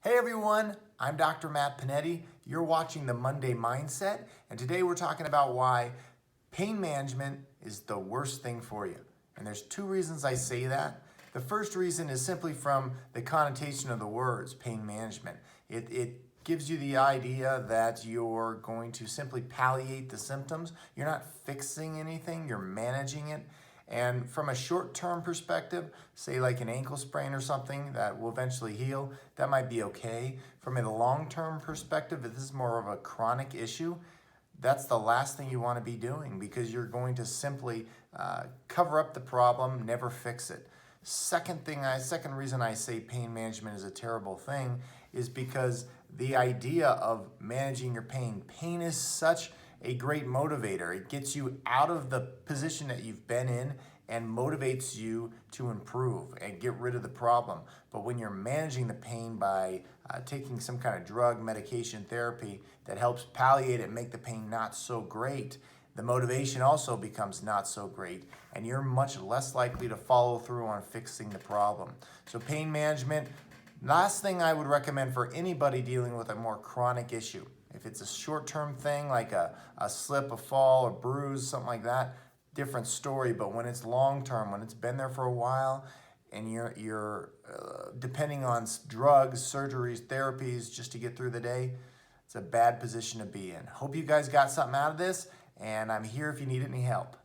Hey everyone, I'm Dr. Matt Panetti. You're watching the Monday Mindset, and today we're talking about why pain management is the worst thing for you. And there's two reasons I say that. The first reason is simply from the connotation of the words, pain management. It gives you the idea that you're going to simply palliate the symptoms. You're not fixing anything, you're managing it. And from a short-term perspective, say like an ankle sprain or something that will eventually heal, that might be okay. From a long-term perspective, if this is more of a chronic issue, that's the last thing you want to be doing because you're going to simply cover up the problem, never fix it. Second reason I say pain management is a terrible thing is because the idea of managing your pain. Pain is such a great motivator. It gets you out of the position that you've been in and motivates you to improve and get rid of the problem. But when you're managing the pain by taking some kind of drug, medication, therapy that helps palliate it and make the pain not so great, the motivation also becomes not so great, and you're much less likely to follow through on fixing the problem. So pain management, last thing I would recommend for anybody dealing with a more chronic issue. If it's a short-term thing like a slip, a fall, a bruise, something like that, different story. But when it's long-term, when it's been there for a while, and you're depending on drugs, surgeries, therapies just to get through the day, it's a bad position to be in. Hope you guys got something out of this, and I'm here if you need any help.